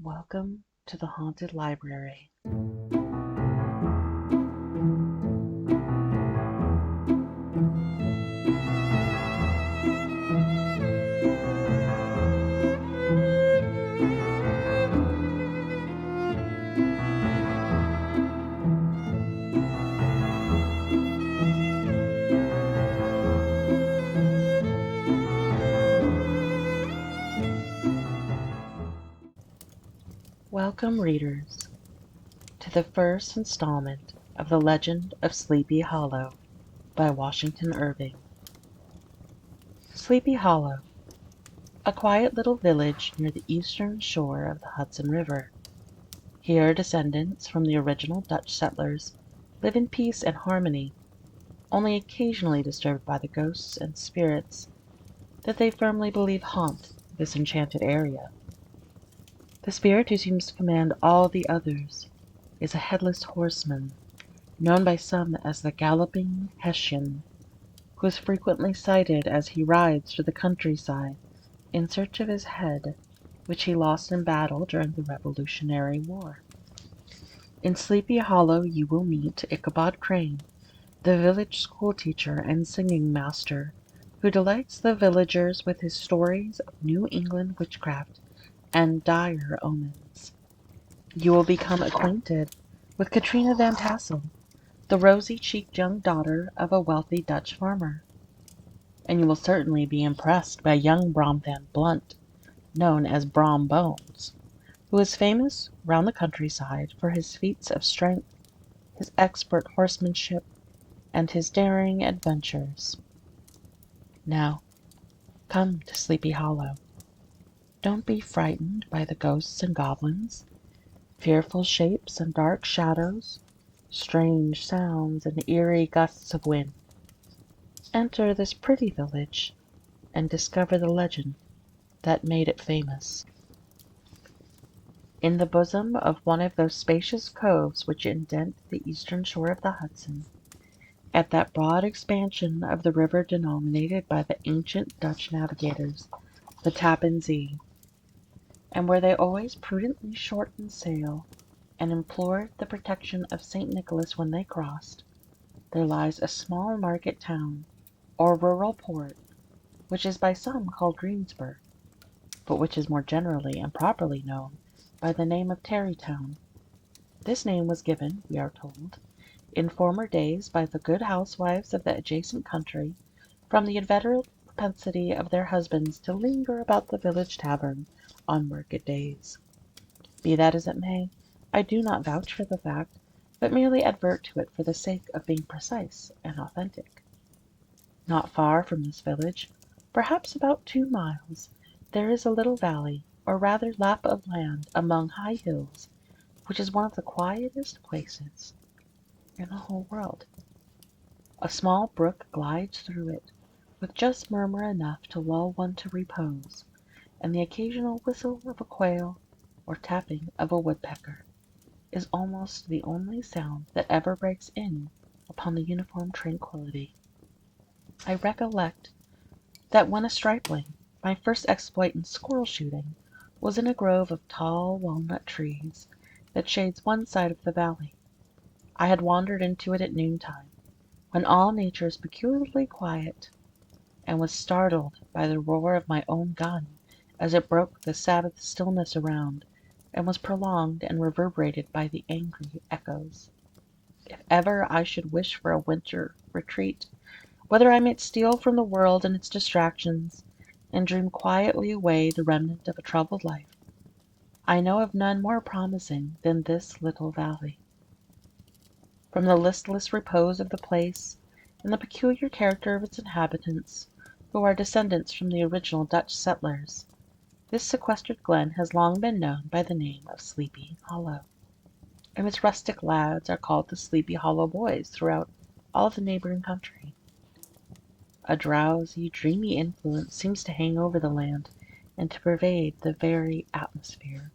Welcome to the Haunted Library. Welcome, readers, to the first installment of The Legend of Sleepy Hollow by Washington Irving. Sleepy Hollow, a quiet little village near the eastern shore of the Hudson River. Here descendants from the original Dutch settlers live in peace and harmony, only occasionally disturbed by the ghosts and spirits that they firmly believe haunt this enchanted area. The spirit who seems to command all the others is a headless horseman, known by some as the Galloping Hessian, who is frequently sighted as he rides through the countryside in search of his head, which he lost in battle during the Revolutionary War. In Sleepy Hollow you will meet Ichabod Crane, the village schoolteacher and singing master, who delights the villagers with his stories of New England witchcraft and dire omens. You will become acquainted with Katrina Van Tassel, the rosy-cheeked young daughter of a wealthy Dutch farmer. And you will certainly be impressed by young Brom Van Blunt, known as Brom Bones, who is famous round the countryside for his feats of strength, his expert horsemanship, and his daring adventures. Now, come to Sleepy Hollow. Don't be frightened by the ghosts and goblins, fearful shapes and dark shadows, strange sounds and eerie gusts of wind. Enter this pretty village and discover the legend that made it famous. In the bosom of one of those spacious coves which indent the eastern shore of the Hudson, at that broad expansion of the river denominated by the ancient Dutch navigators the Tappan Zee, and where they always prudently shortened sail and implored the protection of St. Nicholas when they crossed, there lies a small market town, or rural port, which is by some called Greensburg, but which is more generally and properly known by the name of Tarrytown. This name was given, we are told, in former days by the good housewives of the adjacent country, from the inveterate propensity of their husbands to linger about the village tavern on market days. Be that as it may, I do not vouch for the fact, but merely advert to it for the sake of being precise and authentic. Not far from this village, perhaps about 2 miles, there is a little valley, or rather lap of land among high hills, which is one of the quietest places in the whole world. A small brook glides through it, with just murmur enough to lull one to repose, and the occasional whistle of a quail or tapping of a woodpecker is almost the only sound that ever breaks in upon the uniform tranquillity. I recollect that when a stripling, my first exploit in squirrel shooting was in a grove of tall walnut trees that shades one side of the valley. I had wandered into it at noontime, when all nature is peculiarly quiet, and was startled by the roar of my own gun as it broke the Sabbath stillness around, and was prolonged and reverberated by the angry echoes. If ever I should wish for a winter retreat, whether I might steal from the world and its distractions, and dream quietly away the remnant of a troubled life, I know of none more promising than this little valley. From the listless repose of the place, and the peculiar character of its inhabitants, who are descendants from the original Dutch settlers, this sequestered glen has long been known by the name of Sleepy Hollow, and its rustic lads are called the Sleepy Hollow Boys throughout all the neighboring country. A drowsy, dreamy influence seems to hang over the land and to pervade the very atmosphere.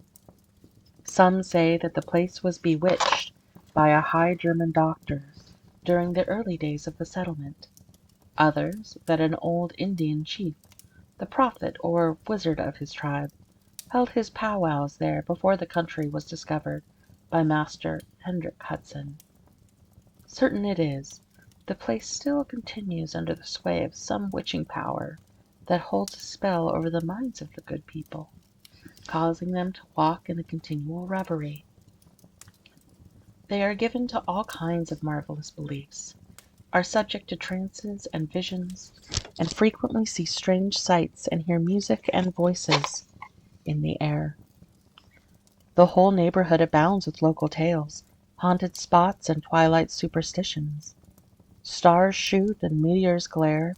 Some say that the place was bewitched by a high German doctor during the early days of the settlement; others, that an old Indian chief, the prophet or wizard of his tribe, held his powwows there before the country was discovered by Master Hendrik Hudson. Certain it is, the place still continues under the sway of some witching power that holds a spell over the minds of the good people, causing them to walk in a continual reverie. They are given to all kinds of marvelous beliefs, are subject to trances and visions, and frequently see strange sights and hear music and voices in the air. The whole neighborhood abounds with local tales, haunted spots, and twilight superstitions. Stars shoot and meteors glare,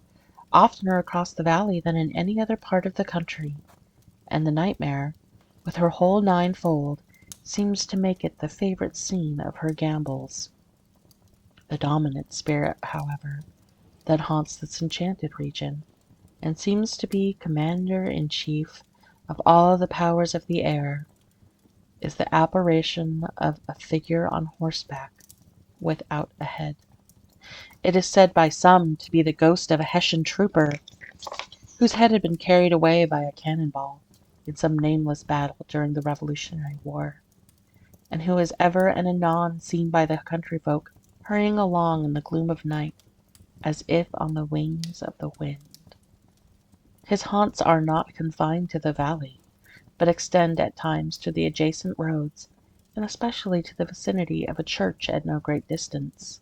oftener across the valley than in any other part of the country, and the nightmare, with her whole ninefold, seems to make it the favorite scene of her gambols. The dominant spirit, however, that haunts this enchanted region, and seems to be commander-in-chief of all the powers of the air, is the apparition of a figure on horseback without a head. It is said by some to be the ghost of a Hessian trooper whose head had been carried away by a cannonball in some nameless battle during the Revolutionary War, and who is ever and anon seen by the country folk hurrying along in the gloom of night, as if on the wings of the wind. His haunts are not confined to the valley, but extend at times to the adjacent roads, and especially to the vicinity of a church at no great distance.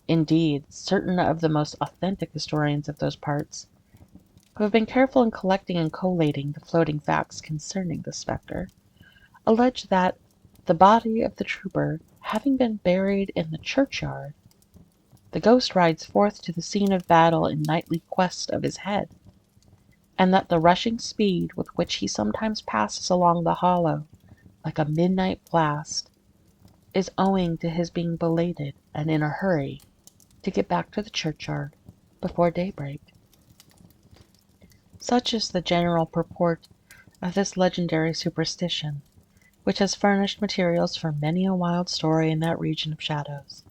Indeed, certain of the most authentic historians of those parts, who have been careful in collecting and collating the floating facts concerning the spectre, allege that, the body of the trooper having been buried in the churchyard, the ghost rides forth to the scene of battle in nightly quest of his head, and that the rushing speed with which he sometimes passes along the hollow, like a midnight blast, is owing to his being belated and in a hurry to get back to the churchyard before daybreak. Such is the general purport of this legendary superstition, which has furnished materials for many a wild story in that region of shadows,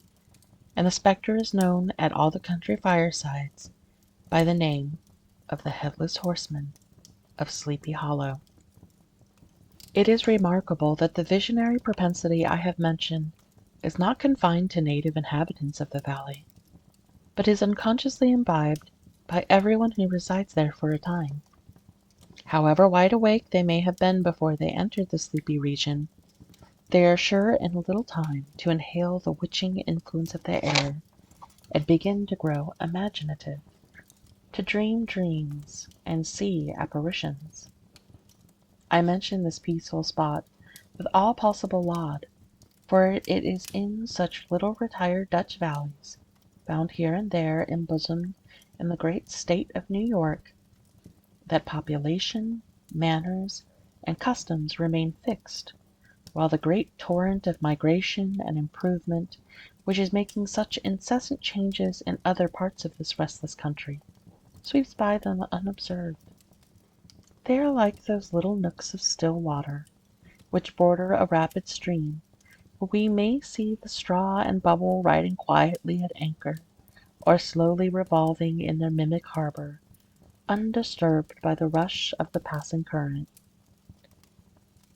and the spectre is known at all the country firesides by the name of the Headless Horseman of Sleepy Hollow. It is remarkable that the visionary propensity I have mentioned is not confined to native inhabitants of the valley, but is unconsciously imbibed by everyone who resides there for a time. However wide awake they may have been before they entered the sleepy region, they are sure in a little time to inhale the witching influence of the air, and begin to grow imaginative, to dream dreams, and see apparitions. I mention this peaceful spot with all possible laud, for it is in such little retired Dutch valleys, found here and there embosomed in the great state of New York, that population, manners, and customs remain fixed, while the great torrent of migration and improvement, which is making such incessant changes in other parts of this restless country, sweeps by them unobserved. They are like those little nooks of still water, which border a rapid stream, where we may see the straw and bubble riding quietly at anchor, or slowly revolving in their mimic harbor, undisturbed by the rush of the passing current.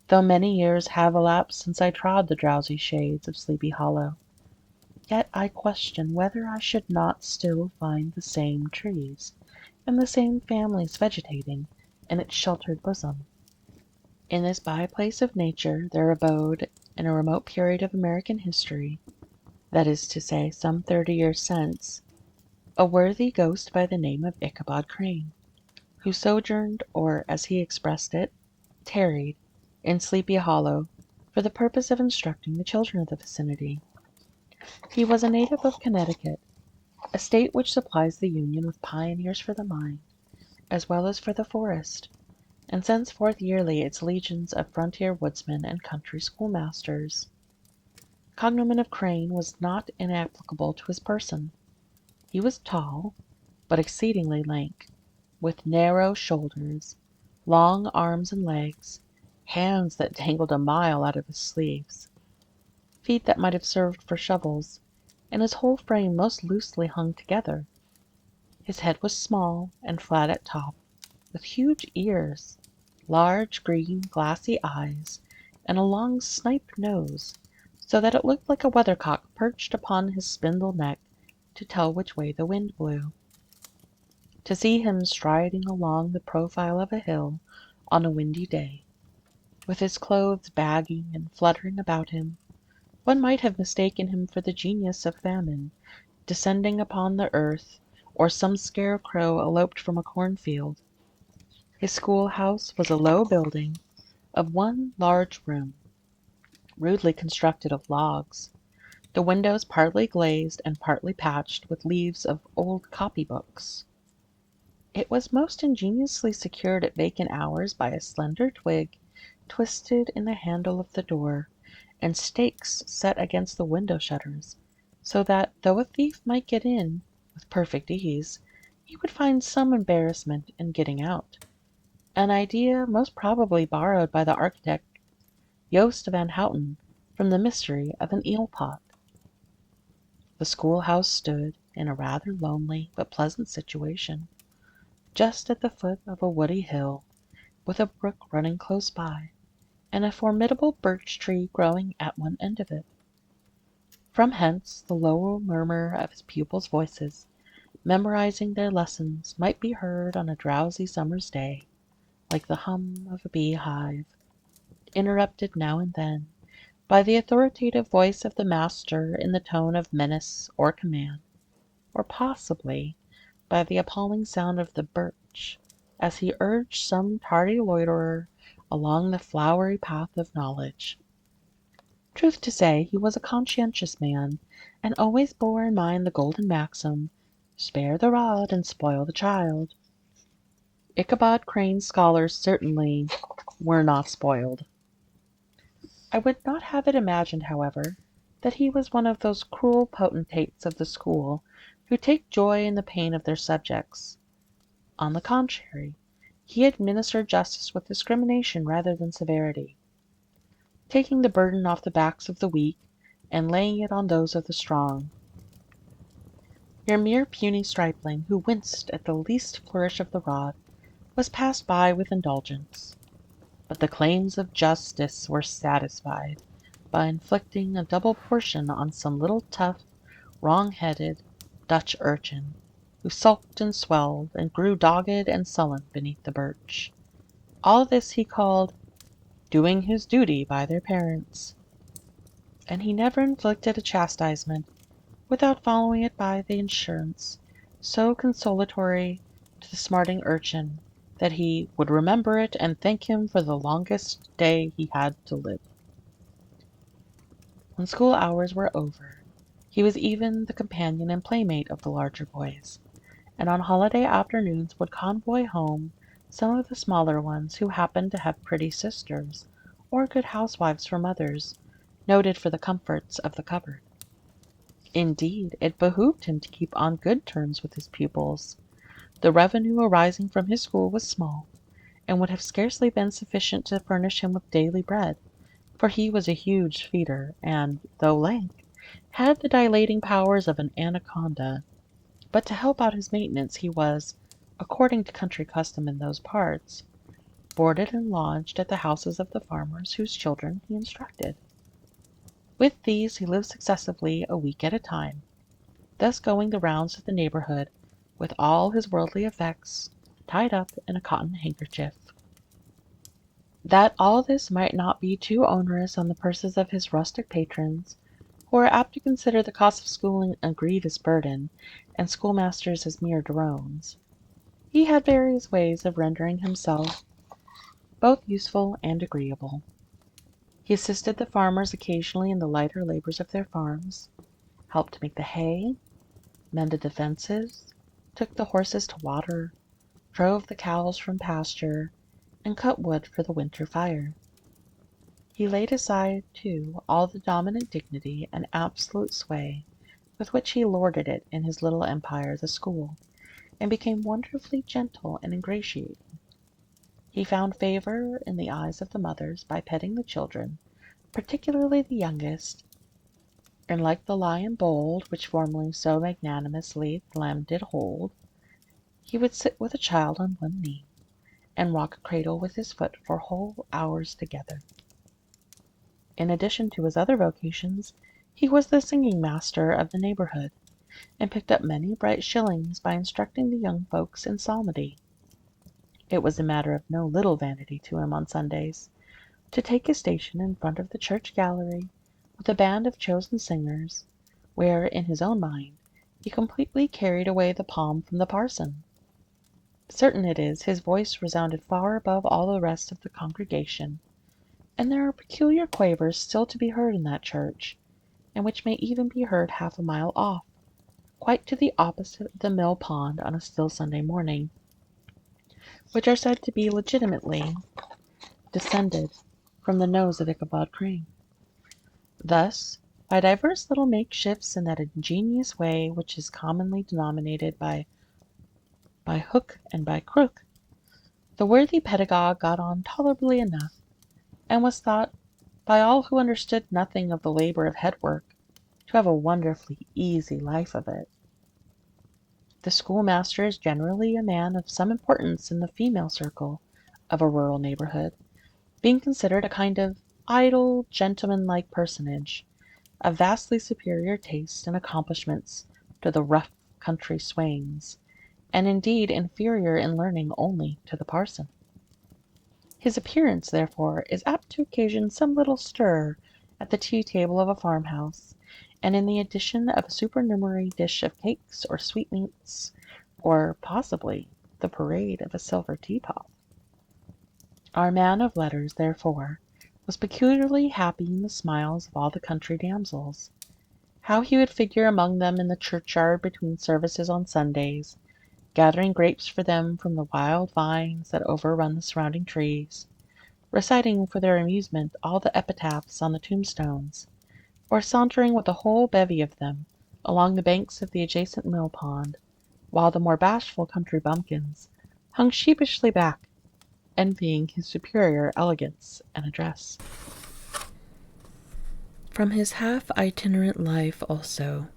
Though many years have elapsed since I trod the drowsy shades of Sleepy Hollow, yet I question whether I should not still find the same trees, and the same families vegetating in its sheltered bosom. In this by-place of nature there abode, in a remote period of American history, that is to say some 30 years since, a worthy ghost by the name of Ichabod Crane, who sojourned, or, as he expressed it, tarried, in Sleepy Hollow for the purpose of instructing the children of the vicinity. He was a native of Connecticut, a state which supplies the Union with pioneers for the mine, as well as for the forest, and sends forth yearly its legions of frontier woodsmen and country schoolmasters. Cognomen of Crane was not inapplicable to his person. He was tall, but exceedingly lank, with narrow shoulders, long arms and legs, hands that dangled a mile out of his sleeves, feet that might have served for shovels, and his whole frame most loosely hung together. His head was small and flat at top, with huge ears, large green glassy eyes, and a long snipe nose, so that it looked like a weathercock perched upon his spindle neck to tell which way the wind blew. To see him striding along the profile of a hill on a windy day, with his clothes bagging and fluttering about him, one might have mistaken him for the genius of famine descending upon the earth, or some scarecrow eloped from a cornfield. His schoolhouse was a low building of one large room, rudely constructed of logs, the windows partly glazed and partly patched with leaves of old copybooks. It was most ingeniously secured at vacant hours by a slender twig twisted in the handle of the door, and stakes set against the window shutters, so that, though a thief might get in with perfect ease, he would find some embarrassment in getting out, an idea most probably borrowed by the architect Joost van Houten from the mystery of an eel pot. The schoolhouse stood in a rather lonely but pleasant situation, just at the foot of a woody hill, with a brook running close by, and a formidable birch tree growing at one end of it. From hence the low murmur of his pupils' voices, memorizing their lessons, might be heard on a drowsy summer's day, like the hum of a bee-hive, interrupted now and then by the authoritative voice of the master in the tone of menace or command, or possibly by the appalling sound of the birch as he urged some tardy loiterer along the flowery path of knowledge. Truth to say, he was a conscientious man, and always bore in mind the golden maxim, "Spare the rod and spoil the child." Ichabod Crane's scholars certainly were not spoiled. I would not have it imagined, however, that he was one of those cruel potentates of the school who take joy in the pain of their subjects. On the contrary, he administered justice with discrimination rather than severity, taking the burden off the backs of the weak and laying it on those of the strong. Your mere puny stripling, who winced at the least flourish of the rod, was passed by with indulgence, but the claims of justice were satisfied by inflicting a double portion on some little tough, wrong-headed Dutch urchin, who sulked and swelled and grew dogged and sullen beneath the birch. All this he called doing his duty by their parents, and he never inflicted a chastisement without following it by the assurance, so consolatory to the smarting urchin, that he would remember it and thank him for the longest day he had to live. When school hours were over, he was even the companion and playmate of the larger boys, and on holiday afternoons would convoy home some of the smaller ones who happened to have pretty sisters, or good housewives for mothers, noted for the comforts of the cupboard. Indeed, it behooved him to keep on good terms with his pupils. The revenue arising from his school was small, and would have scarcely been sufficient to furnish him with daily bread, for he was a huge feeder, and, though lank, had the dilating powers of an anaconda. But to help out his maintenance he was, according to country custom in those parts, boarded and lodged at the houses of the farmers whose children he instructed. With these he lived successively a week at a time, thus going the rounds of the neighborhood with all his worldly effects tied up in a cotton handkerchief. That all this might not be too onerous on the purses of his rustic patrons, who are apt to consider the cost of schooling a grievous burden, and schoolmasters as mere drones, he had various ways of rendering himself both useful and agreeable. He assisted the farmers occasionally in the lighter labors of their farms, helped to make the hay, mended the fences, took the horses to water, drove the cows from pasture, and cut wood for the winter fire. He laid aside, too, all the dominant dignity and absolute sway with which he lorded it in his little empire, the school, and became wonderfully gentle and ingratiating. He found favor in the eyes of the mothers by petting the children, particularly the youngest, and like the lion bold, which formerly so magnanimously the lamb did hold, he would sit with a child on one knee, and rock a cradle with his foot for whole hours together. In addition to his other vocations, he was the singing master of the neighborhood, and picked up many bright shillings by instructing the young folks in psalmody. It was a matter of no little vanity to him on Sundays to take his station in front of the church gallery with a band of chosen singers, where, in his own mind, he completely carried away the palm from the parson. Certain it is, his voice resounded far above all the rest of the congregation, and there are peculiar quavers still to be heard in that church, and which may even be heard half a mile off, quite to the opposite of the mill pond on a still Sunday morning, which are said to be legitimately descended from the nose of Ichabod Crane. Thus, by divers little makeshifts in that ingenious way which is commonly denominated by hook and by crook, the worthy pedagogue got on tolerably enough, and was thought, by all who understood nothing of the labor of head work, to have a wonderfully easy life of it. The schoolmaster is generally a man of some importance in the female circle of a rural neighborhood, being considered a kind of idle, gentleman-like personage, of vastly superior taste and accomplishments to the rough country swains, and indeed inferior in learning only to the parson. His appearance, therefore, is apt to occasion some little stir at the tea-table of a farmhouse, and in the addition of a supernumerary dish of cakes or sweetmeats, or, possibly, the parade of a silver teapot. Our man of letters, therefore, was peculiarly happy in the smiles of all the country damsels. How he would figure among them in the churchyard between services on Sundays, gathering grapes for them from the wild vines that overrun the surrounding trees, reciting for their amusement all the epitaphs on the tombstones, or sauntering with a whole bevy of them along the banks of the adjacent mill pond, while the more bashful country bumpkins hung sheepishly back, envying his superior elegance and address. From his half-itinerant life, also,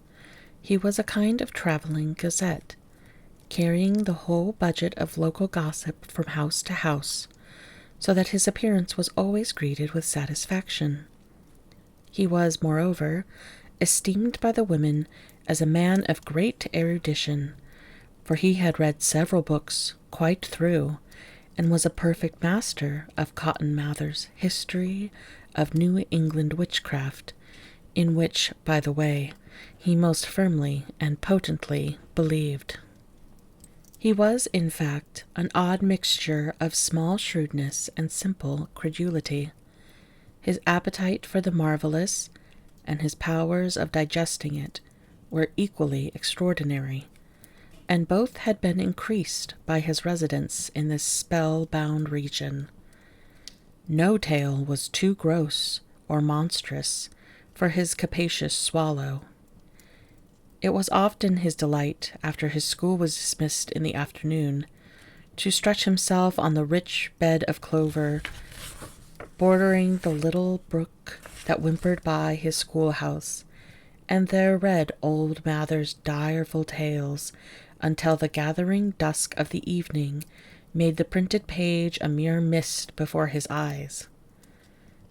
he was a kind of traveling gazette, carrying the whole budget of local gossip from house to house, so that his appearance was always greeted with satisfaction. He was, moreover, esteemed by the women as a man of great erudition, for he had read several books quite through, and was a perfect master of Cotton Mather's History of New England Witchcraft, in which, by the way, he most firmly and potently believed. He was, in fact, an odd mixture of small shrewdness and simple credulity. His appetite for the marvelous, and his powers of digesting it, were equally extraordinary, and both had been increased by his residence in this spell-bound region. No tale was too gross or monstrous for his capacious swallow. It was often his delight, after his school was dismissed in the afternoon, to stretch himself on the rich bed of clover, bordering the little brook that whimpered by his schoolhouse, and there read old Mather's direful tales until the gathering dusk of the evening made the printed page a mere mist before his eyes.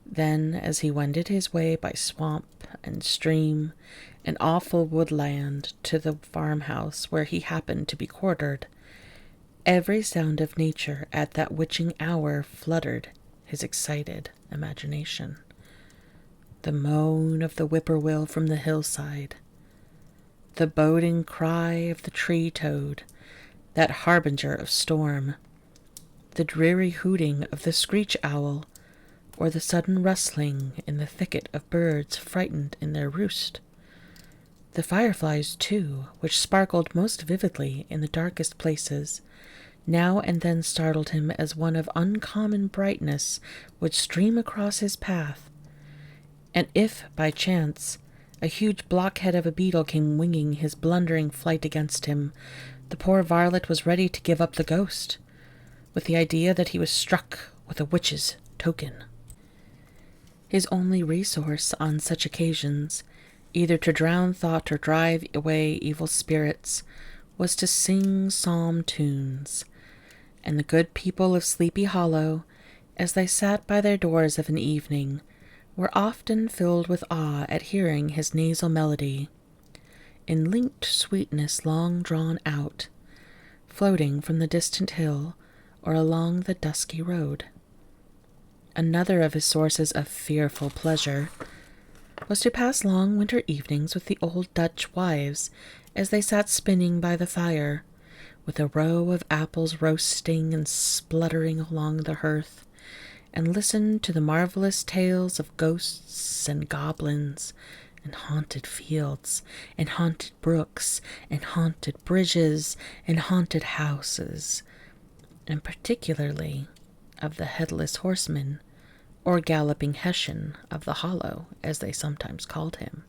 Then, as he wended his way by swamp and stream and awful woodland to the farmhouse where he happened to be quartered, every sound of nature at that witching hour fluttered his excited imagination. The moan of the whippoorwill from the hillside, the boding cry of the tree-toad, that harbinger of storm, the dreary hooting of the screech-owl, or the sudden rustling in the thicket of birds frightened in their roost. The fireflies, too, which sparkled most vividly in the darkest places, now and then startled him as one of uncommon brightness would stream across his path, and if, by chance, a huge blockhead of a beetle came winging his blundering flight against him, the poor varlet was ready to give up the ghost, with the idea that he was struck with a witch's token. His only resource on such occasions, either to drown thought or drive away evil spirits, was to sing psalm tunes, and the good people of Sleepy Hollow, as they sat by their doors of an evening, were often filled with awe at hearing his nasal melody, in linked sweetness long drawn out, floating from the distant hill or along the dusky road. Another of his sources of fearful pleasure was to pass long winter evenings with the old Dutch wives as they sat spinning by the fire, with a row of apples roasting and spluttering along the hearth, and listen to the marvelous tales of ghosts and goblins, and haunted fields, and haunted brooks, and haunted bridges, and haunted houses, and particularly of the headless horseman, or galloping Hessian of the Hollow, as they sometimes called him.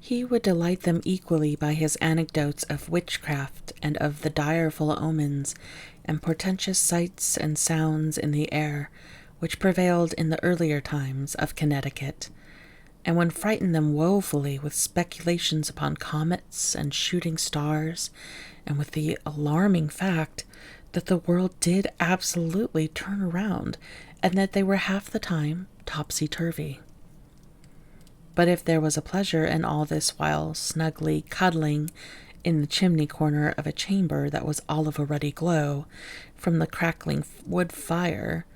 He would delight them equally by his anecdotes of witchcraft and of the direful omens and portentous sights and sounds in the air which prevailed in the earlier times of Connecticut, and would frighten them woefully with speculations upon comets and shooting stars, and with the alarming fact that the world did absolutely turn around, and that they were half the time topsy-turvy. But if there was a pleasure in all this while snugly cuddling in the chimney corner of a chamber that was all of a ruddy glow from the crackling wood fire,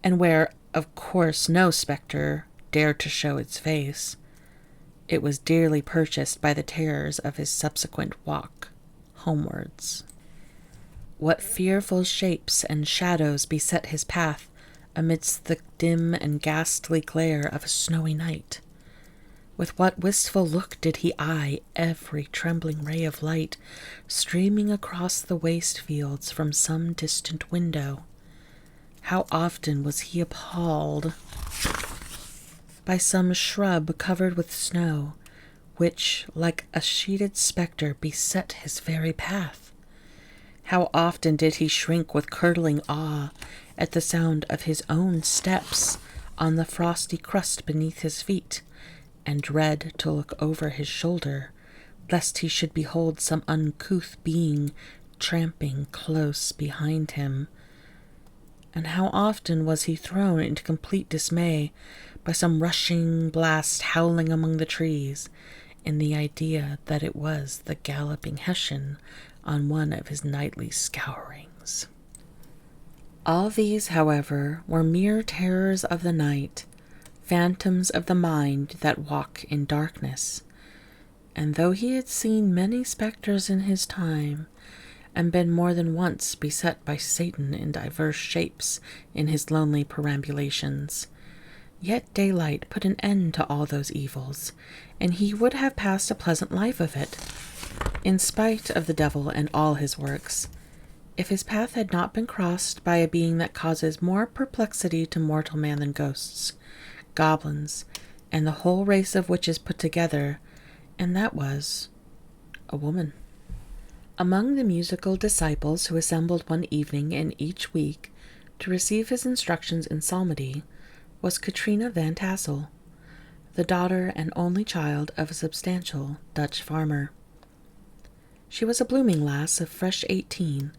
and where, of course, no spectre dared to show its face, it was dearly purchased by the terrors of his subsequent walk homewards. What fearful shapes and shadows beset his path amidst the dim and ghastly glare of a snowy night! With what wistful look did he eye every trembling ray of light streaming across the waste fields from some distant window! How often was he appalled by some shrub covered with snow, which, like a sheeted spectre, beset his very path! How often did he shrink with curdling awe at the sound of his own steps on the frosty crust beneath his feet, and dread to look over his shoulder, lest he should behold some uncouth being tramping close behind him. And how often was he thrown into complete dismay by some rushing blast howling among the trees, in the idea that it was the galloping Hessian on one of his nightly scourings. All these, however, were mere terrors of the night, phantoms of the mind that walk in darkness, and though he had seen many spectres in his time, and been more than once beset by Satan in divers shapes in his lonely perambulations, yet daylight put an end to all those evils, and he would have passed a pleasant life of it, in spite of the devil and all his works, if his path had not been crossed by a being that causes more perplexity to mortal man than ghosts, goblins, and the whole race of witches put together, and that was a woman. Among the musical disciples who assembled one evening in each week to receive his instructions in psalmody was Katrina Van Tassel, the daughter and only child of a substantial Dutch farmer. She was a blooming lass of fresh 18,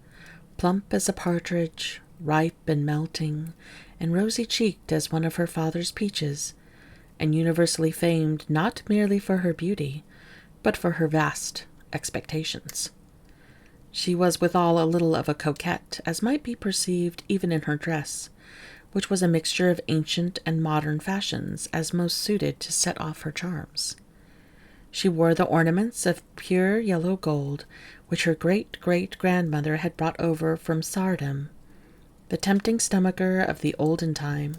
plump as a partridge, ripe and melting, and rosy-cheeked as one of her father's peaches, and universally famed not merely for her beauty, but for her vast expectations. She was withal a little of a coquette, as might be perceived even in her dress, which was a mixture of ancient and modern fashions, as most suited to set off her charms. She wore the ornaments of pure yellow gold, which her great-great-grandmother had brought over from Saardam, the tempting stomacher of the olden time,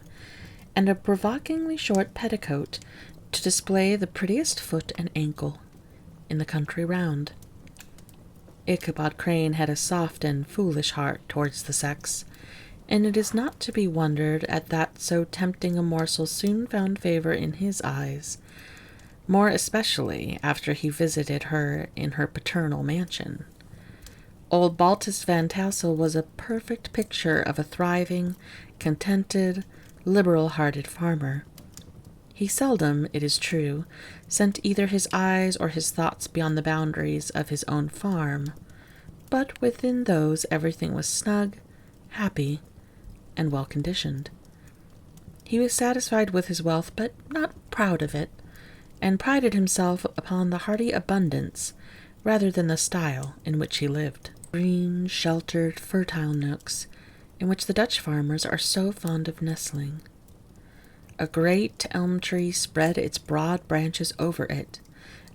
and a provokingly short petticoat to display the prettiest foot and ankle in the country round. Ichabod Crane had a soft and foolish heart towards the sex, and it is not to be wondered at that so tempting a morsel soon found favor in his eyes, more especially after he visited her in her paternal mansion. Old Baltus Van Tassel was a perfect picture of a thriving, contented, liberal-hearted farmer. He seldom, it is true, sent either his eyes or his thoughts beyond the boundaries of his own farm, but within those everything was snug, happy, and well-conditioned. He was satisfied with his wealth, but not proud of it, and prided himself upon the hearty abundance rather than the style in which he lived. Green, sheltered, fertile nooks in which the Dutch farmers are so fond of nestling. A great elm tree spread its broad branches over it,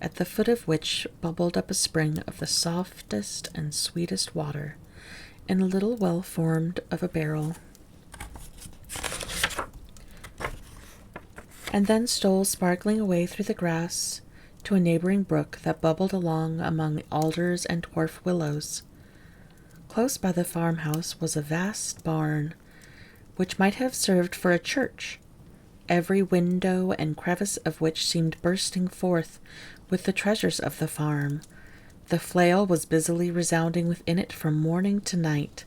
at the foot of which bubbled up a spring of the softest and sweetest water, in a little well formed of a barrel, and then stole sparkling away through the grass to a neighboring brook that bubbled along among alders and dwarf willows. Close by the farmhouse was a vast barn, which might have served for a church, every window and crevice of which seemed bursting forth with the treasures of the farm. The flail was busily resounding within it from morning to night.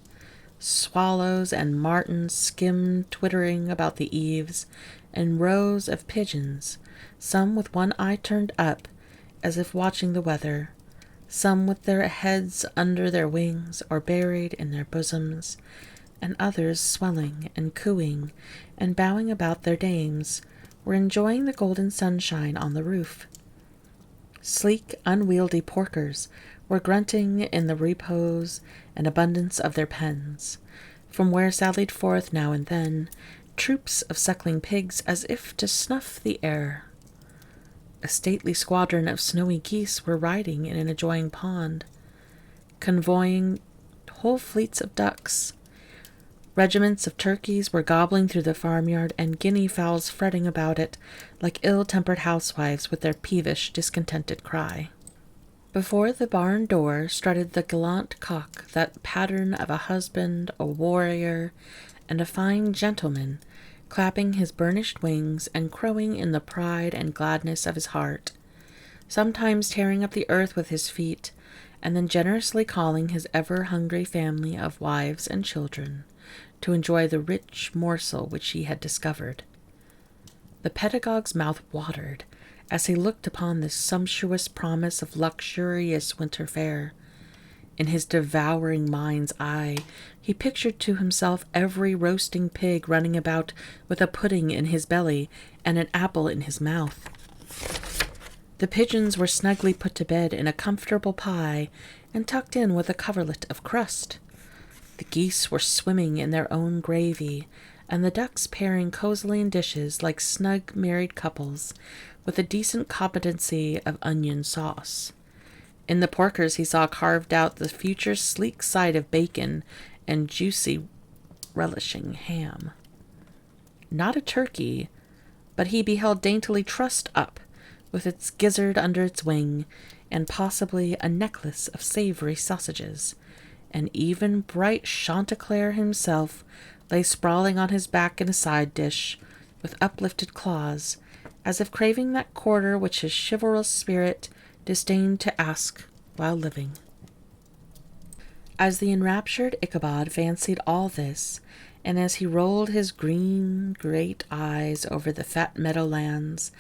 Swallows and martins skimmed twittering about the eaves, and rows of pigeons, some with one eye turned up, as if watching the weather, some with their heads under their wings or buried in their bosoms, and others swelling and cooing and bowing about their dames, were enjoying the golden sunshine on the roof. Sleek, unwieldy porkers were grunting in the repose and abundance of their pens, from where sallied forth now and then troops of suckling pigs as if to snuff the air. A stately squadron of snowy geese were riding in an adjoining pond, convoying whole fleets of ducks. Regiments of turkeys were gobbling through the farmyard, and guinea fowls fretting about it like ill-tempered housewives with their peevish, discontented cry. Before the barn door strutted the gallant cock, that pattern of a husband, a warrior, and a fine gentleman, clapping his burnished wings and crowing in the pride and gladness of his heart, sometimes tearing up the earth with his feet, and then generously calling his ever-hungry family of wives and children to enjoy the rich morsel which he had discovered. The pedagogue's mouth watered as he looked upon this sumptuous promise of luxurious winter fare. In his devouring mind's eye, he pictured to himself every roasting pig running about with a pudding in his belly and an apple in his mouth. The pigeons were snugly put to bed in a comfortable pie and tucked in with a coverlet of crust. The geese were swimming in their own gravy, and the ducks pairing cosily in dishes like snug married couples, with a decent competency of onion sauce. In the porkers he saw carved out the future sleek side of bacon and juicy, relishing ham. Not a turkey, but he beheld daintily trussed up, with its gizzard under its wing, and possibly a necklace of savory sausages, and even bright Chanticleer himself lay sprawling on his back in a side dish, with uplifted claws, as if craving that quarter which his chivalrous spirit disdained to ask while living. As the enraptured Ichabod fancied all this, and as he rolled his green, great eyes over the fat meadowlands,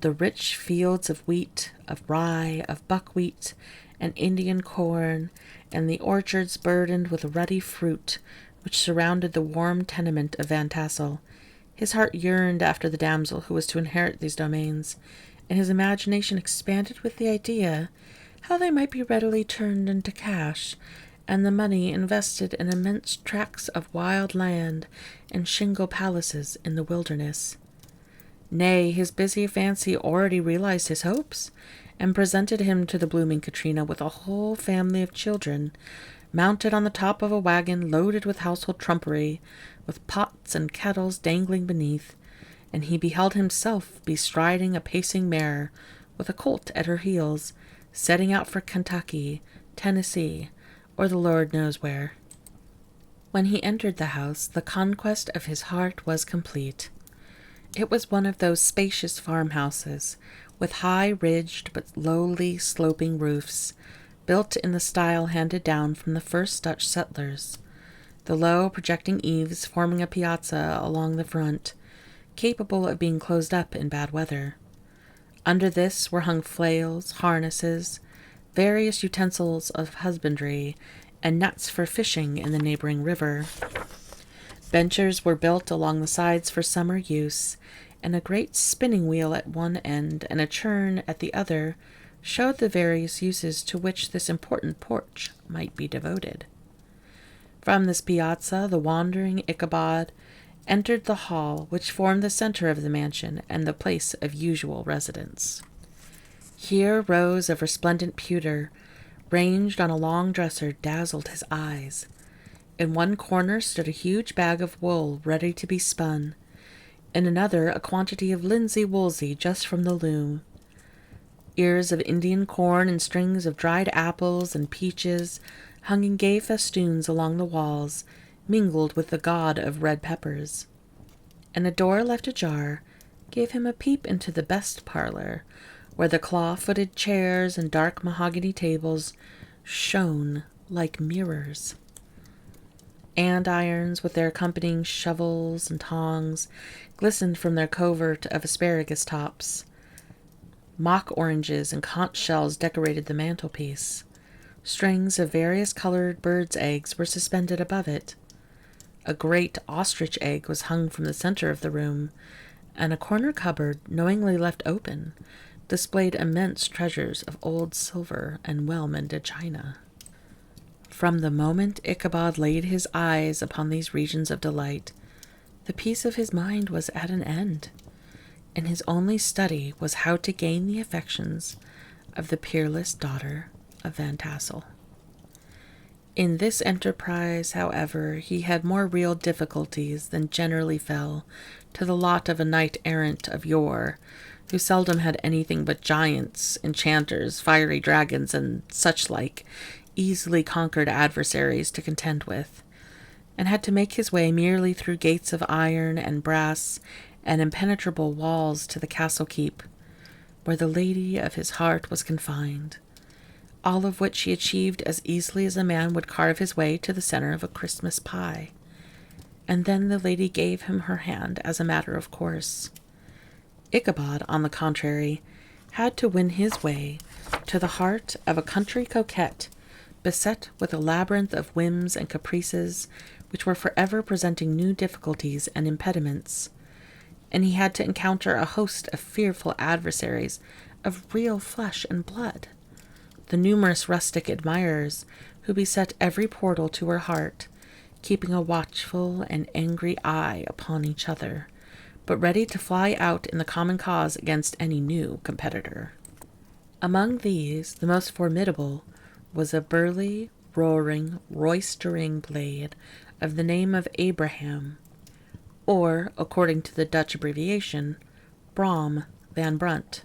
the rich fields of wheat, of rye, of buckwheat, and Indian corn, and the orchards burdened with ruddy fruit which surrounded the warm tenement of Van Tassel, his heart yearned after the damsel who was to inherit these domains, and his imagination expanded with the idea how they might be readily turned into cash, and the money invested in immense tracts of wild land and shingle palaces in the wilderness. Nay, his busy fancy already realized his hopes, and presented him to the blooming Katrina with a whole family of children, mounted on the top of a wagon loaded with household trumpery, with pots and kettles dangling beneath, and he beheld himself bestriding a pacing mare, with a colt at her heels, setting out for Kentucky, Tennessee, or the Lord knows where. When he entered the house, the conquest of his heart was complete. It was one of those spacious farmhouses, with high-ridged but lowly sloping roofs, built in the style handed down from the first Dutch settlers, the low projecting eaves forming a piazza along the front, capable of being closed up in bad weather. Under this were hung flails, harnesses, various utensils of husbandry, and nets for fishing in the neighboring river. Benches were built along the sides for summer use, and a great spinning wheel at one end and a churn at the other showed the various uses to which this important porch might be devoted. From this piazza, the wandering Ichabod entered the hall which formed the center of the mansion and the place of usual residence. Here rows of resplendent pewter, ranged on a long dresser, dazzled his eyes. In one corner stood a huge bag of wool ready to be spun, in another a quantity of linsey-woolsey just from the loom. Ears of Indian corn and strings of dried apples and peaches hung in gay festoons along the walls, mingled with the god of red peppers. And a door left ajar gave him a peep into the best parlor, where the claw-footed chairs and dark mahogany tables shone like mirrors. Andirons, with their accompanying shovels and tongs, glistened from their covert of asparagus tops. Mock oranges and conch shells decorated the mantelpiece. Strings of various colored birds' eggs were suspended above it. A great ostrich egg was hung from the center of the room, and a corner cupboard, knowingly left open, displayed immense treasures of old silver and well-mended china. From the moment Ichabod laid his eyes upon these regions of delight, the peace of his mind was at an end, and his only study was how to gain the affections of the peerless daughter of Van Tassel. In this enterprise, however, he had more real difficulties than generally fell to the lot of a knight-errant of yore, who seldom had anything but giants, enchanters, fiery dragons, and such-like easily conquered adversaries to contend with, and had to make his way merely through gates of iron and brass and impenetrable walls to the castle keep, where the lady of his heart was confined, all of which he achieved as easily as a man would carve his way to the center of a Christmas pie. And then the lady gave him her hand as a matter of course. Ichabod, on the contrary, had to win his way to the heart of a country coquette, beset with a labyrinth of whims and caprices which were forever presenting new difficulties and impediments, and he had to encounter a host of fearful adversaries of real flesh and blood, the numerous rustic admirers who beset every portal to her heart, keeping a watchful and angry eye upon each other, but ready to fly out in the common cause against any new competitor. Among these, the most formidable was a burly, roaring, roistering blade of the name of Abraham, or, according to the Dutch abbreviation, Brom Van Brunt,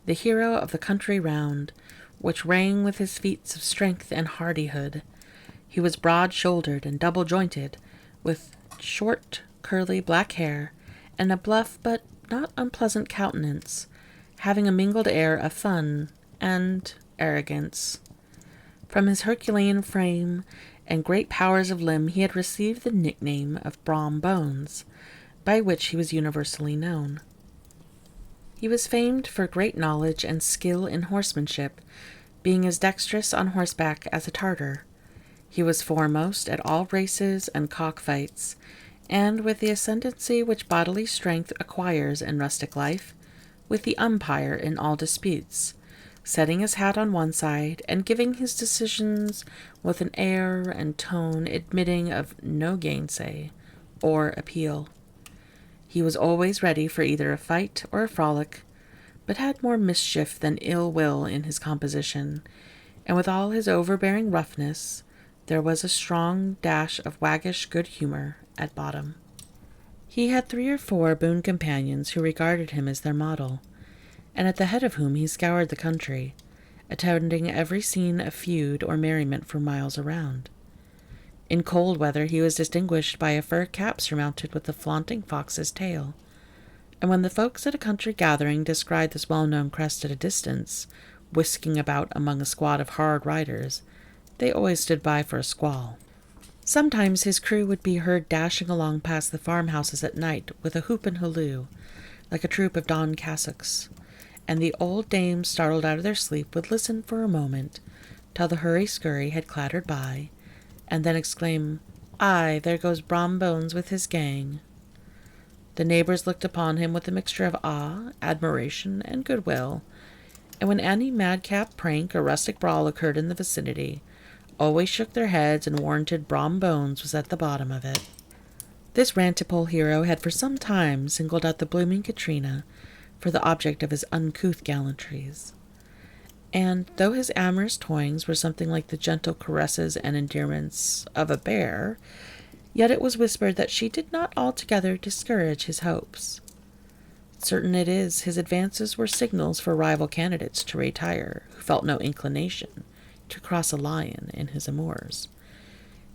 the hero of the country round, which rang with his feats of strength and hardihood. He was broad-shouldered and double-jointed, with short, curly black hair, and a bluff but not unpleasant countenance, having a mingled air of fun and arrogance. From his Herculean frame and great powers of limb he had received the nickname of Brom Bones, by which he was universally known. He was famed for great knowledge and skill in horsemanship, being as dexterous on horseback as a Tartar. He was foremost at all races and cockfights, and with the ascendancy which bodily strength acquires in rustic life, with the umpire in all disputes, setting his hat on one side and giving his decisions with an air and tone admitting of no gainsay or appeal. He was always ready for either a fight or a frolic, but had more mischief than ill will in his composition, and with all his overbearing roughness, there was a strong dash of waggish good humor at bottom. He had 3 or 4 boon companions who regarded him as their model, and at the head of whom he scoured the country, attending every scene of feud or merriment for miles around. In cold weather he was distinguished by a fur cap surmounted with a flaunting fox's tail, and when the folks at a country gathering descried this well-known crest at a distance, whisking about among a squad of hard riders, they always stood by for a squall. Sometimes his crew would be heard dashing along past the farmhouses at night with a hoop and halloo, like a troop of Don Cassocks, and the old dames, startled out of their sleep, would listen for a moment till the hurry-scurry had clattered by, and then exclaim, "Aye, there goes Brom Bones with his gang." The neighbors looked upon him with a mixture of awe, admiration, and goodwill, and when any madcap prank or rustic brawl occurred in the vicinity, always shook their heads and warranted Brom Bones was at the bottom of it. This rantipole hero had for some time singled out the blooming Katrina for the object of his uncouth gallantries. And though his amorous toyings were something like the gentle caresses and endearments of a bear, yet it was whispered that she did not altogether discourage his hopes. Certain it is, his advances were signals for rival candidates to retire, who felt no inclination to cross a lion in his amours,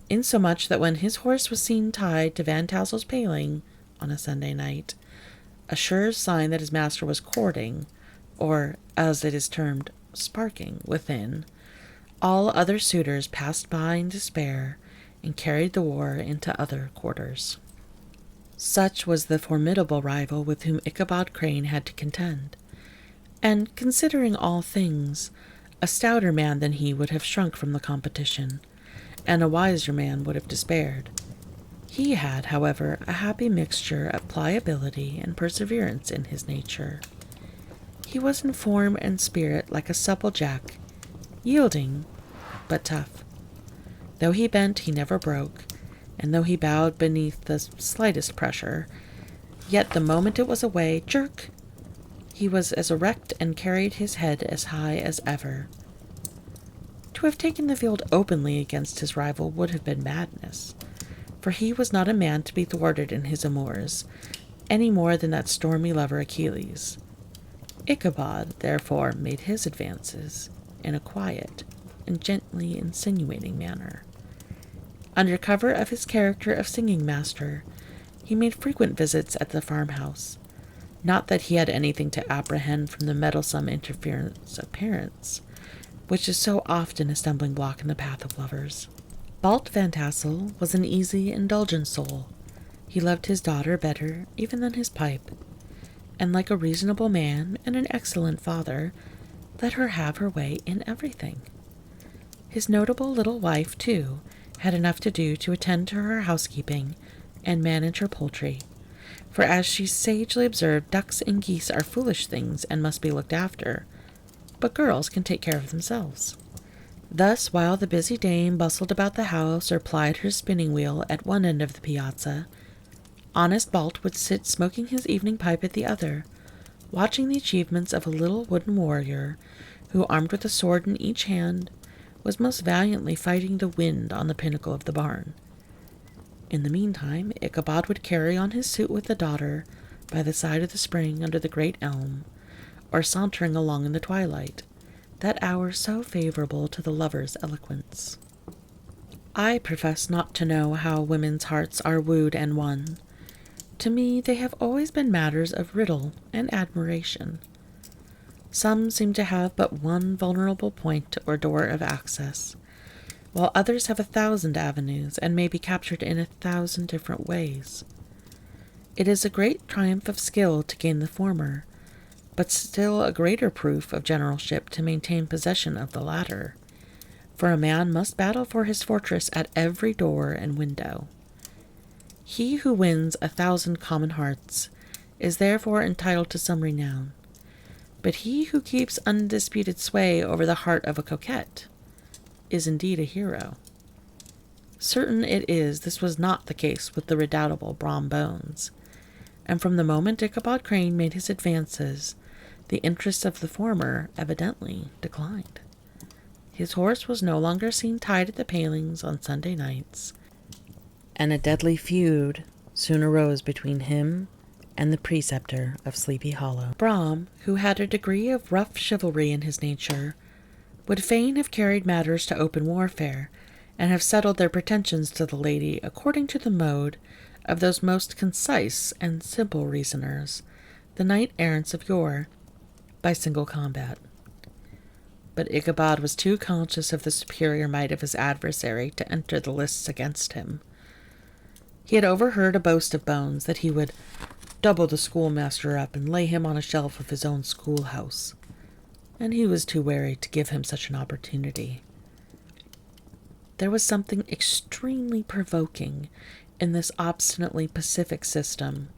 insomuch that when his horse was seen tied to Van Tassel's paling on a Sunday night, a sure sign that his master was courting, or, as it is termed, sparking, within, all other suitors passed by in despair and carried the war into other quarters. Such was the formidable rival with whom Ichabod Crane had to contend, and, considering all things, a stouter man than he would have shrunk from the competition, and a wiser man would have despaired. He had, however, a happy mixture of pliability and perseverance in his nature. He was in form and spirit like a supple jack, yielding, but tough. Though he bent, he never broke, and though he bowed beneath the slightest pressure, yet the moment it was away, jerk! He was as erect and carried his head as high as ever. To have taken the field openly against his rival would have been madness, for he was not a man to be thwarted in his amours, any more than that stormy lover Achilles. Ichabod, therefore, made his advances in a quiet and gently insinuating manner. Under cover of his character of singing master, he made frequent visits at the farmhouse. Not that he had anything to apprehend from the meddlesome interference of parents, which is so often a stumbling block in the path of lovers. Balt Van Tassel was an easy, indulgent soul. He loved his daughter better even than his pipe, and like a reasonable man and an excellent father, let her have her way in everything. His notable little wife, too, had enough to do to attend to her housekeeping and manage her poultry, for as she sagely observed, ducks and geese are foolish things and must be looked after, but girls can take care of themselves. Thus, while the busy dame bustled about the house or plied her spinning wheel at one end of the piazza, honest Balt would sit smoking his evening pipe at the other, watching the achievements of a little wooden warrior who, armed with a sword in each hand, was most valiantly fighting the wind on the pinnacle of the barn. In the meantime, Ichabod would carry on his suit with the daughter by the side of the spring under the great elm, or sauntering along in the twilight, that hour so favorable to the lover's eloquence. I profess not to know how women's hearts are wooed and won. To me they have always been matters of riddle and admiration. Some seem to have but one vulnerable point or door of access, while others have 1,000 avenues and may be captured in 1,000 different ways. It is a great triumph of skill to gain the former, but still a greater proof of generalship to maintain possession of the latter, for a man must battle for his fortress at every door and window. He who wins 1,000 common hearts is therefore entitled to some renown, but he who keeps undisputed sway over the heart of a coquette is indeed a hero. Certain it is this was not the case with the redoubtable Brom Bones, and from the moment Ichabod Crane made his advances, the interest of the former evidently declined. His horse was no longer seen tied at the palings on Sunday nights, and a deadly feud soon arose between him and the preceptor of Sleepy Hollow. Brom, who had a degree of rough chivalry in his nature, would fain have carried matters to open warfare, and have settled their pretensions to the lady according to the mode of those most concise and simple reasoners, the knight-errants of yore, by single combat. But Ichabod was too conscious of the superior might of his adversary to enter the lists against him. He had overheard a boast of Bones that he would double the schoolmaster up and lay him on a shelf of his own schoolhouse, and he was too wary to give him such an opportunity. There was something extremely provoking in this obstinately pacific system.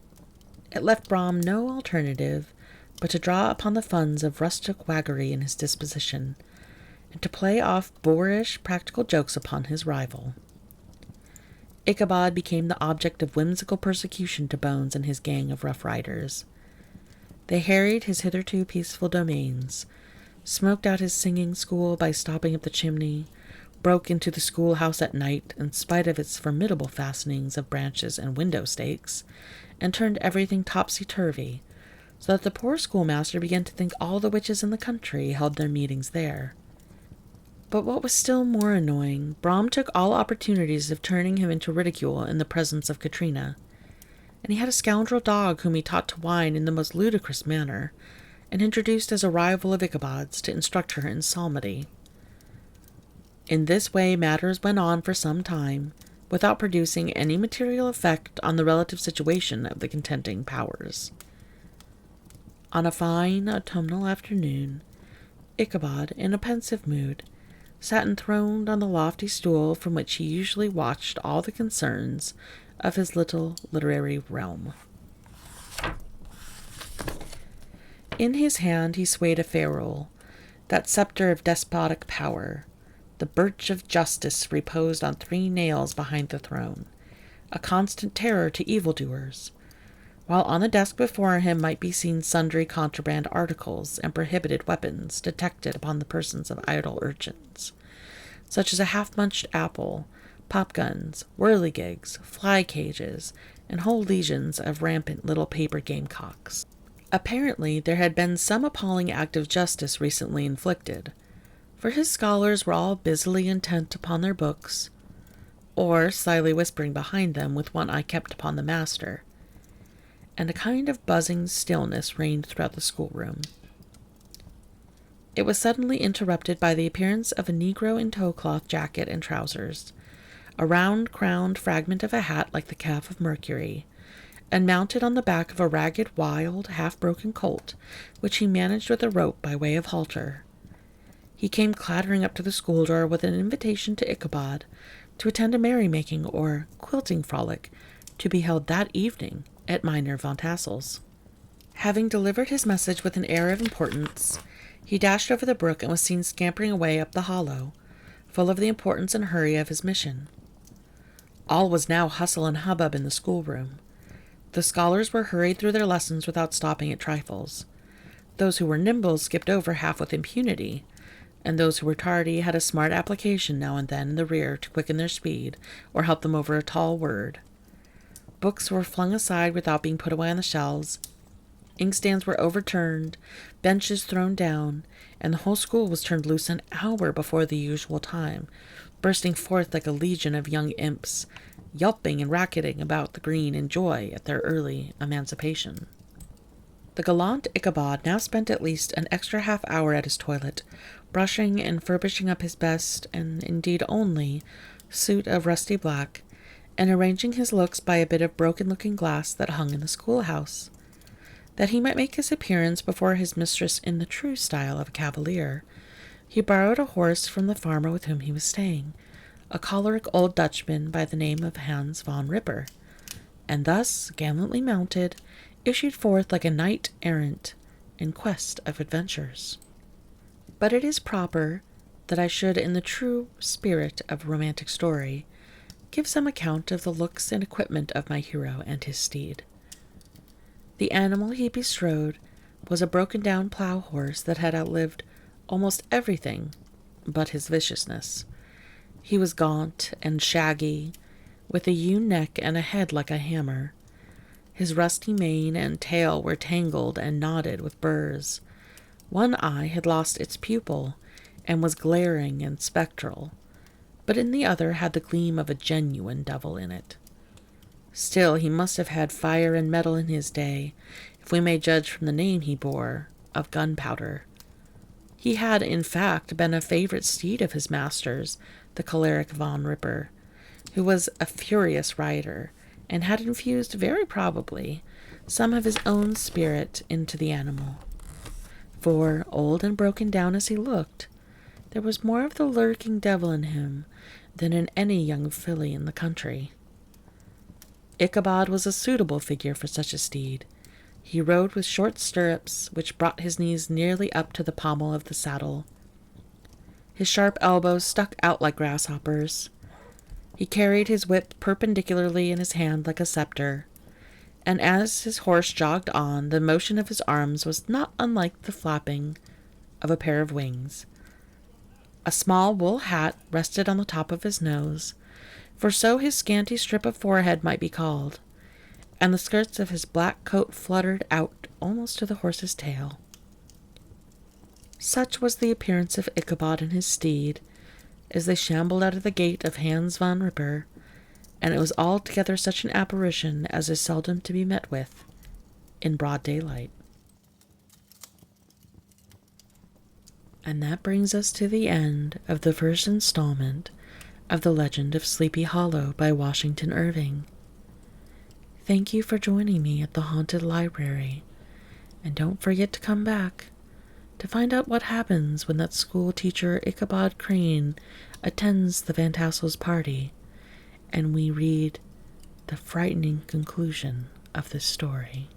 It left Brom no alternative but to draw upon the funds of rustic waggery in his disposition, and to play off boorish practical jokes upon his rival. Ichabod became the object of whimsical persecution to Bones and his gang of rough riders. They harried his hitherto peaceful domains, smoked out his singing school by stopping up the chimney, broke into the schoolhouse at night in spite of its formidable fastenings of branches and window stakes, and turned everything topsy-turvy, so that the poor schoolmaster began to think all the witches in the country held their meetings there. But what was still more annoying, Brom took all opportunities of turning him into ridicule in the presence of Katrina, and he had a scoundrel dog whom he taught to whine in the most ludicrous manner, and introduced as a rival of Ichabod's to instruct her in psalmody. In this way matters went on for some time, without producing any material effect on the relative situation of the contending powers. On a fine autumnal afternoon, Ichabod, in a pensive mood, sat enthroned on the lofty stool from which he usually watched all the concerns of his little literary realm. In his hand he swayed a ferule, that scepter of despotic power. The birch of justice reposed on 3 nails behind the throne, a constant terror to evildoers, while on the desk before him might be seen sundry contraband articles and prohibited weapons detected upon the persons of idle urchins, such as a half-munched apple, pop-guns, whirligigs, fly-cages, and whole legions of rampant little paper gamecocks. Apparently there had been some appalling act of justice recently inflicted, for his scholars were all busily intent upon their books, or slyly whispering behind them with one eye kept upon the master, and a kind of buzzing stillness reigned throughout the schoolroom. It was suddenly interrupted by the appearance of a negro in tow-cloth jacket and trousers, a round-crowned fragment of a hat like the calf of Mercury, and mounted on the back of a ragged, wild, half-broken colt, which he managed with a rope by way of halter. He came clattering up to the school door with an invitation to Ichabod to attend a merrymaking or quilting frolic to be held that evening at Minor Von Tassel's. Having delivered his message with an air of importance, he dashed over the brook and was seen scampering away up the hollow, full of the importance and hurry of his mission. All was now hustle and hubbub in the schoolroom. The scholars were hurried through their lessons without stopping at trifles. Those who were nimble skipped over half with impunity, and those who were tardy had a smart application now and then in the rear to quicken their speed or help them over a tall word. Books were flung aside without being put away on the shelves, inkstands were overturned, benches thrown down, and the whole school was turned loose an hour before the usual time, bursting forth like a legion of young imps, yelping and racketing about the green in joy at their early emancipation. The gallant Ichabod now spent at least an extra half-hour at his toilet, brushing and furbishing up his best, and indeed only, suit of rusty black, and arranging his looks by a bit of broken-looking glass that hung in the schoolhouse. That he might make his appearance before his mistress in the true style of a cavalier, he borrowed a horse from the farmer with whom he was staying, a choleric old Dutchman by the name of Hans von Ripper, and thus, gallantly mounted, issued forth like a knight-errant in quest of adventures. But it is proper that I should, in the true spirit of a romantic story, give some account of the looks and equipment of my hero and his steed. The animal he bestrode was a broken-down plough-horse that had outlived almost everything but his viciousness. He was gaunt and shaggy, with a yew neck and a head like a hammer. His rusty mane and tail were tangled and knotted with burrs. One eye had lost its pupil and was glaring and spectral, but in the other had the gleam of a genuine devil in it. Still, he must have had fire and metal in his day, if we may judge from the name he bore, of gunpowder. He had, in fact, been a favorite steed of his master's, the choleric Von Ripper, who was a furious rider, and had infused, very probably, some of his own spirit into the animal. For, old and broken down as he looked, there was more of the lurking devil in him than in any young filly in the country. Ichabod was a suitable figure for such a steed. He rode with short stirrups, which brought his knees nearly up to the pommel of the saddle. His sharp elbows stuck out like grasshoppers. He carried his whip perpendicularly in his hand like a scepter, and as his horse jogged on, the motion of his arms was not unlike the flapping of a pair of wings. A small wool hat rested on the top of his nose, for so his scanty strip of forehead might be called, and the skirts of his black coat fluttered out almost to the horse's tail. Such was the appearance of Ichabod and his steed, as they shambled out of the gate of Hans von Ripper, and it was altogether such an apparition as is seldom to be met with in broad daylight. And that brings us to the end of the first installment of The Legend of Sleepy Hollow by Washington Irving. Thank you for joining me at the Haunted Library, and don't forget to come back to find out what happens when that school teacher Ichabod Crane attends the Van Tassel's party, and we read the frightening conclusion of this story.